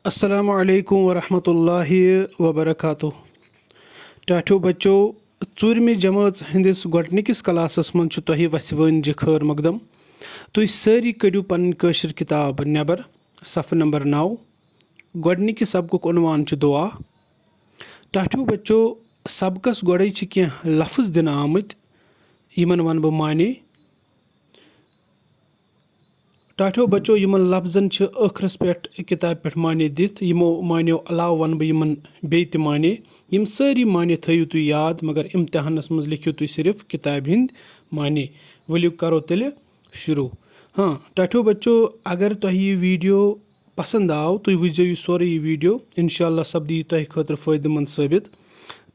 अस्सलामु अलैकुम वरहमतुल्लाहि वबरकातुह। टाठो बच्चो ژوٗرمہِ जमात हंदिस गोडनिकिस क्लासस मन छु तोहि वसिवंज खैर मकदम। तुई सारी कड़ियो पन कशर किताब नेबर सफ़ नंबर 9 गोडनिकि सबकुक उनवान छु दुआ। टाठो बच्चो सबकस गोड़े छु कह लफ्ज दिन आमत यमन वन बह माने। टाठो बच्चो यमन लफ्जन छु आखरस पे किताब पे माने दिथ यमो मानो अलाव वन बह यमन बे त माने। यम सारी माने थयु तुई याद मगर इम्तिहानस मज लिखियो तुई सिर्फ किताब हिंद माने। वलियो करो तेले शुरू। हाँ टाठो बच्चो अगर तुह यह वीडियो पसंद आव तुई वुझो यह सोरे यह वीडियो इंशाल्लाह सपदी तुह खतर फायदेमंद साबित।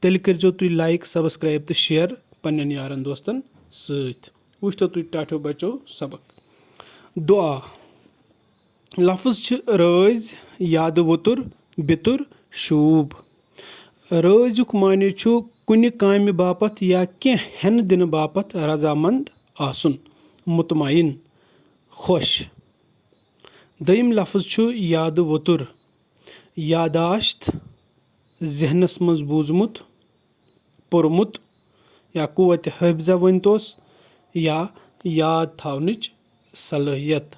तेल करजो तुई लाइक सब्सक्राइब तो शेयर पन्न यारन दोस्तन सत। वुचतो तुई टाठो बच्चो सबक दुआ। लफ्ज छु राज याद वतुर बितुर शूब। राजुक माने छु कुन कामि बापत या कह हेन दिन बापत रजामंद आसुन मुतमईन खुश। दयम लफ्ज छु याद वतुर यादाश्त जहनस मज बूजमुत पुरमुत या कुवत हफ्जा वनतोस या याद थावनिच सलाहियत।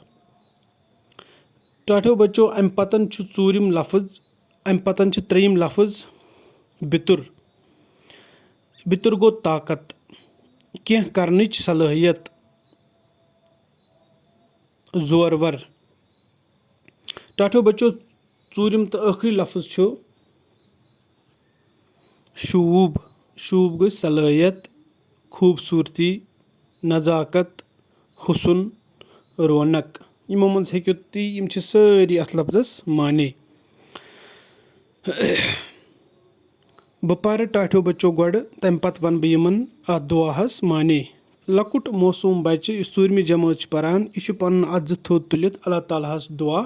टाठो बच्चो अम पतन छु चूरिम लफ्ज अम पतन छु त्रेयम लफ्ज बितुर। बितुर गो ताकत कह करनिच सलाहियत जोरवर। टाठो बच्चो चूरिम तो आखिरी लफ्ज छु शूब। शूब गई सलाहियत खूबसूरती नज़ाकत हुसन रौनक। यमो मज हेक्यो ती यम छ सारी अथ लफ्जस माने। बह पर टाठो बच्चो गोड तम पत वन बह यमन अथ दुआहस माने। लकुट मौसूम बच्चे इस षूरमि जमात परान यह पन अथ थोद तुलित अल्लाह ताला हस दुआ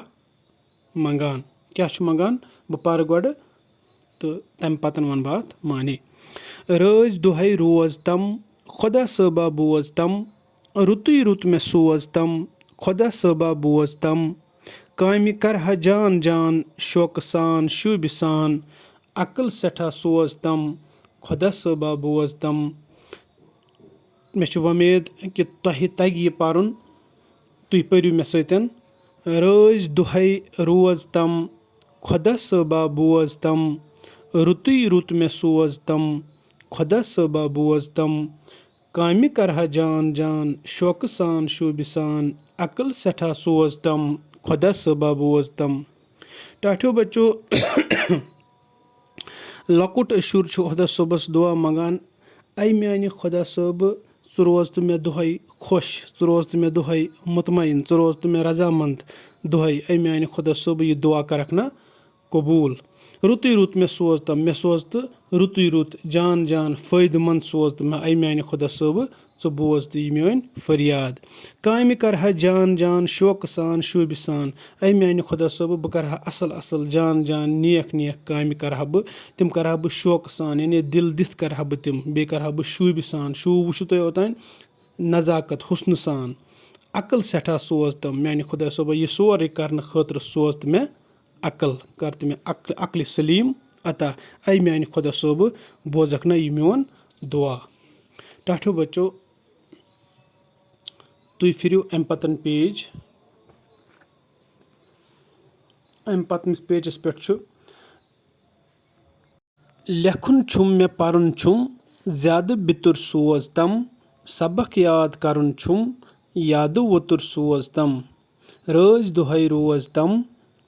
मंगान। क्या मंगान बह पर गोड तो तम पतन वन बह अथ माने। राज दुहई रोज तम खुदा सबा बोज तम रुतुई रुत में सोज तम खुदा सबा बोज तम कामि करहा जान जान शौक सान शुब सान अकल सठा सोज तम खुदा सबा बोज तम। मे वमेद कि तुह तग यह पर्न तुह परू मे सतन। राज दुहई रोज तम खुदा सबा बोज तम रुतुई रुत में सोज तम खुदा सबा बोज तम कामि करहा जान जान शौक सान शुब सान अकल सठा सोज तम खुदा सबा बोज तम। टाठो बच्चो लकुट शुर खुदा सबस दुआ मंगान आई मानी खुदा सब च रोज तो मे दुहई खुश च रोज तो मे दुहई मुतमईन च रोज तो मे रजामंद दुहई आई मानी खुदा सब यह दुआ करक ना कबूल। रुतुई रुत में सोज तम मे सोज तो रुतुई रुत जान जान फायदेमंद सोज तो मे आई मानी खुदा सब च बोज तो यह मेन फरियाद। कामि करहा जान जान शौक सान शुब सान आई मानी खुदा सब बह करहा असल असल जान जान नेक नेक कामि करहा बह तिम करहा बह शौक सान यानी दिल दिथ करहा बह तिम बे करहा बह शुब सान। शूब वुचु तुह ओतान नज़ाकत हुस्न सान अकल सठा सोज तम मानी खुदा सब यह सोरे करने खतर सोज तो मे अकल कर तो मे अकल सलीम अता आई मानी खुदा सब बोजक ना यह मेन दुआ। टाठो बच्चो तुई फिरू अम पतन पेज अम पतन पेजस पे लेखुन छुम मे परन छुम ज्यादा बितुर सोज तम सबक याद करन छुम याद वतुर सोज तम राज दुहई रोज तम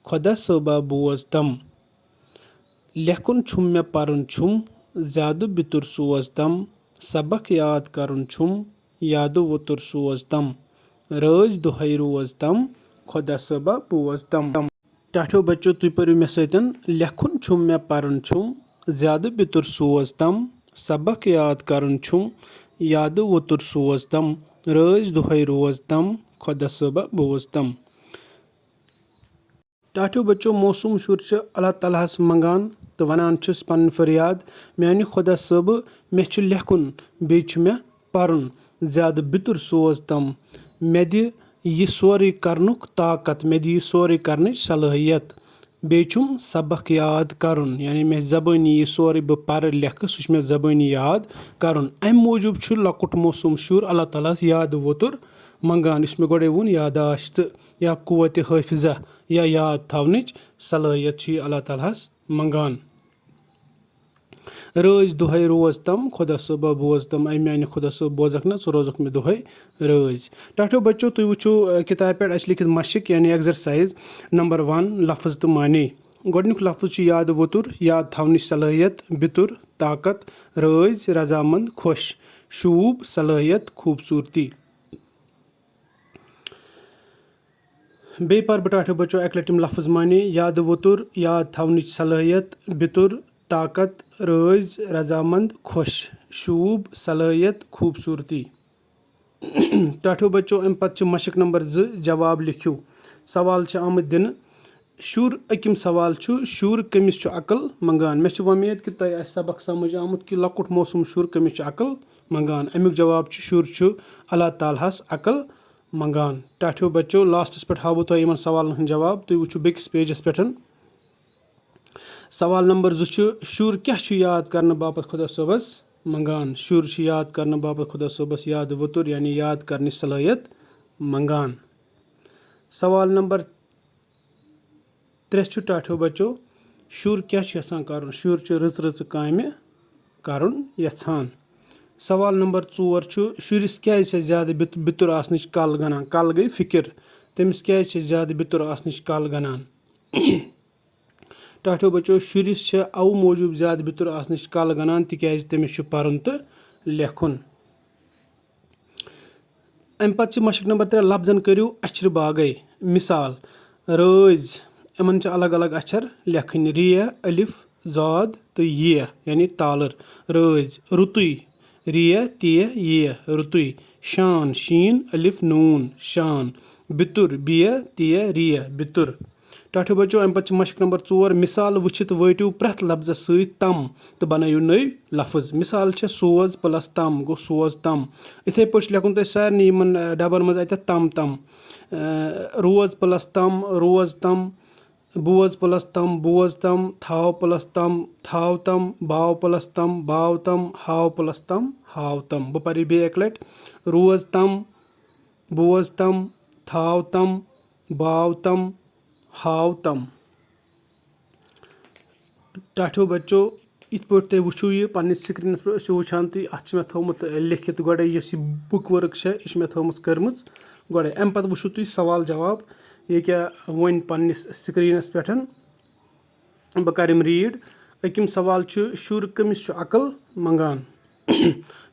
खुदा सबा बोज तम। लेखुन छुम मे परन छुम ज्यादा बितुर सोज तम सबक याद करन छुम याद वतुर सोज तम राज दुहई रोज तम खुदा सबा बोज तम। टाठो बच्चो तुई परू मे सतन लेखुन छुम मे परन छुम ज्यादा बितुर सोज तम सबक याद करन छुम याद वतुर सोज तम राज दुहई रोज तम खुदा सबा बोज तम। टाठो बच्चो मौसूम शुर अल्लाह ताला हस मंगान तो वनान छुस पन फरियाद मानी खुदा सब मे लेखुन बे मे परन ज्यादा बितुर सोज तम मे दि यह सोरे करनुक ताकत मे दि यह सोरे करने सलाहियत بیٚیہِ چھُم سبق یاد کَرُن یعنی مےٚ زبٲنی یہِ سورُے بہٕ پَرٕ لیکھٕ سُہ چھُ مےٚ زبٲنی یاد کَرُن اَمہِ موٗجوٗب چھُ لۄکُٹ موسوٗم شُر اللہ تعالیٰ ہَس یادٕ ووتُر منٛگان یُس مےٚ گۄڈَے ووٚن یاداشت یا قوتِ حٲفِظہ یا یاد تھاونٕچ صلٲحیت چھُ یہِ اللہ تعالیٰ ہَس منٛگان رٲزۍ دۄہَے روز تم خۄدا صٲبا بوز تم اَمہِ میٛانہِ خۄدا صٲب بوزکھ نہ ژٕ روزکھ مےٚ دۄہَے رٲزۍ ٹاٹھیو بَچو تُہۍ وٕچھِو کِتابہِ پٮ۪ٹھ اَسہِ لیکھِتھ مشق یعنی ایٚگزَرسایز نمبر 1 لفظ تہٕ معنے گۄڈٕنیُک لفظ چھُ یادٕ ووتُر یاد تھاونٕچ صلٲحیت بِتُر طاقت رٲزۍ رضامنٛد خۄش شوٗب صلٲحیت خوٗبصوٗرتی بیٚیہِ پَرٕ بہٕ ٹاٹھیو بَچو اَکہِ لَٹہِ یِم لفظ معنے یادٕ ووتُر یاد تھاونٕچ صلٲحیت بِتُر طاقت رٲزۍ رضامنٛد خۄش شوٗب صلٲحیت خوٗبصوٗرتی ٹاٹھیو بَچو اَمہِ پَتہٕ چھِ مشق نمبر 2 جواب لیکھِو سوال چھِ آمٕتۍ دِنہٕ شُر أکِم سوال چھُ شُر کٔمِس چھُ عقل منٛگان مےٚ چھِ وۄمید کہِ تۄہہِ آسہِ سبق سمٕجھ آمُت کہِ لۄکُٹ موسوٗم شُر کٔمِس چھُ عقل منٛگان اَمیُک جواب چھُ شُر چھُ اللہ تعالیٰ ہَس عقل منٛگان ٹاٹھیو بَچو لاسٹَس پٮ۪ٹھ ہاوٕ بہٕ تۄہہِ یِمَن سوالَن ہٕنٛدۍ جواب تُہۍ وٕچھِو بیٚکِس پیجَس پٮ۪ٹھ سوال نمبر 2 چھُ شُر کیاہ چھُ یاد کَرنہٕ باپتھ خۄدا صٲبَس منٛگان شُر چھُ یاد کَرنہٕ باپتھ خۄدا صٲبَس یادٕ ووتُر یعنی یاد کَرنٕچ صلٲحیت منٛگان سوال نمبر 3 چھُ ٹاٹھیو بَچو شُر کیاہ چھُ یَژھان کَرُن شُر چھُ رٕژٕ کامہِ کَرُن یَژھان سوال نمبر 4 چھُ شُرِس کیازِ چھِ زیادٕ بِتُر آسنٕچ کَل گَنان کَل گٔے فِکِر تٔمِس کیازِ چھِ زیادٕ بِتُر آسنٕچ کَل گَنان ٹاٹھیو بَچو شُرِس چھِ اَوٕ موٗجوٗب زیادٕ بِتُر آسنٕچ کَل گَنان تِکیازِ تٔمِس چھُ پَرُن تہٕ لیکھُن اَمہِ پَتہٕ چھِ مشق نمبر 3 لفظن کٔرِو اَچھرٕ باغے مِثال رٲزۍ یِمن چھِ الگ الگ اَچھر لیکھٕنۍ ر الف زاد تہٕ ی یعنی تالر رٲزۍ رُتُے ر ت رُتُے شان شیٖن الف نوٗن شان بِتُر ب ت ر بِتُر ٹاٹھیو بَچو اَمہِ پَتہٕ چھِ مشق نمبر 4 مِثال وٕچھِتھ وٲتِو پرٛٮ۪تھ لفظس سۭتۍ تم تہٕ بَنٲیِو نٔوۍ لفظ مِثال چھےٚ سوز پٕلس تم گوٚو سوز تم یِتھٕے پٲٹھۍ چھُ لیکھُن تۄہہِ سارنٕے یِمن ڈبن منٛز اَتٮ۪تھ تم روز پٕلس تم روز تم بوز پٕلس تم بوز تم تھاو پٕلس تم تھاو تم باو پٕلس تم باو تم ہاو پٕلس تم ہاو تم بہٕ پَرٕ یہِ بیٚیہِ اَکہِ لَٹہِ روز تم بوز تم تھاو تم باو تم ہاو تم ٹاٹھیو بَچو یِتھ پٲٹھۍ تُہۍ وٕچھِو یہِ پنٛنِس سِکریٖنَس پٮ۪ٹھ ٲسِو وٕچھان تُہۍ اَتھ چھُ مےٚ تھوٚومُت لیکھِتھ گۄڈَے یۄس یہِ بُک ؤرٕک چھےٚ یہِ چھِ مےٚ تھٲومٕژ کٔرمٕژ گۄڈَے اَمہِ پَتہٕ وٕچھِو تُہۍ سوال جواب یہِ کیاہ وۄنۍ پنٛنِس سِکریٖنَس پٮ۪ٹھ بہٕ کَرٕ یِم ریٖڈ أکِم سوال چھُ شُر کٔمِس چھُ عقل منٛگان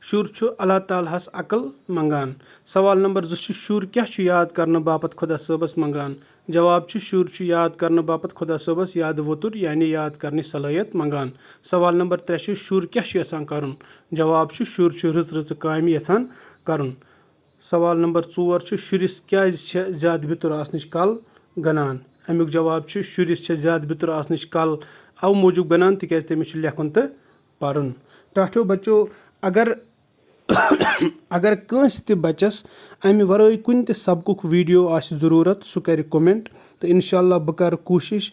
شُر چھُ اللہ تعالیٰ ہَس عقل منٛگان سوال نمبر 2 چھُ شُر کیاہ چھُ یاد کَرنہٕ باپتھ خۄدا صٲبَس منٛگان جواب چھُ شُر چھُ یاد کَرنہٕ باپتھ خۄدا صٲبَس یادٕ ووتُر یعنی یاد کَرنٕچ صلٲحیت منٛگان سوال نمبر 3 چھُ شُر کیاہ چھُ یَژھان کَرُن جواب چھُ شُر چھُ رٕژٕ کامہِ یَژھان کَرُن سوال نمبر 4 چھُ شُرِس کیازِ چھےٚ زیادٕ بِتُر آسنٕچ کَل گَنان اَمیُک جواب چھُ شُرِس چھےٚ زیادٕ بِتُر آسنٕچ کَل اَوٕ موٗجوٗب گَنان تِکیازِ تٔمِس چھُ لیکھُن تہٕ پَرُن ٹاٹھیو بَچو اگر کٲنٛسہِ تہِ بَچَس اَمہِ وَرٲے کُنہِ تہِ سبقُک ویٖڈیو آسہِ ضروٗرت سُہ کَرِ کومٮ۪نٛٹ تہٕ اِنشاء اللہ بہٕ کَرٕ کوٗشِش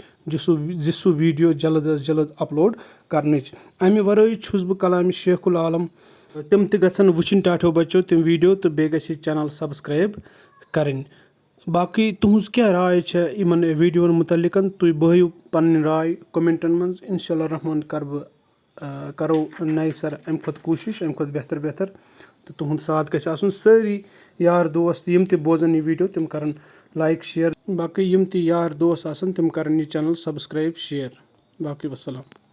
سُہ ویٖڈیو جلد از جلد اَپلوڈ کَرنٕچ اَمہِ وَرٲے چھُس بہٕ کلامِ شیخ العالم تِم تہِ گژھن وٕچھِنۍ ٹاٹھیو بَچو تِم ویٖڈیو تہٕ بیٚیہِ گژھِ یہِ چَنَل سبسکرایب کَرٕنۍ باقٕے تُہٕنٛز کیاہ راے چھےٚ یِمن ویٖڈیوَن مُتعلِق تُہۍ بٲیِو پَنٕنۍ راے کومٮ۪نٛٹَن منٛز اِنشاء اللہ رحمان کَرو نَیہِ سَرٕ اَمہِ کھۄتہٕ کوٗشِش اَمہِ کھۄتہٕ بہتر تہٕ تُہُنٛد ساتھ گژھِ آسُن سٲری یار دوس تہٕ یِم تہِ بوزَن یہِ ویٖڈیو تِم کَرَن لایک شِیَر باقٕے یِم تہِ یار دوس آسَن تِم کَرَن یہِ چَنَل سبسکرایب شِیَر باقٕے وَسَلام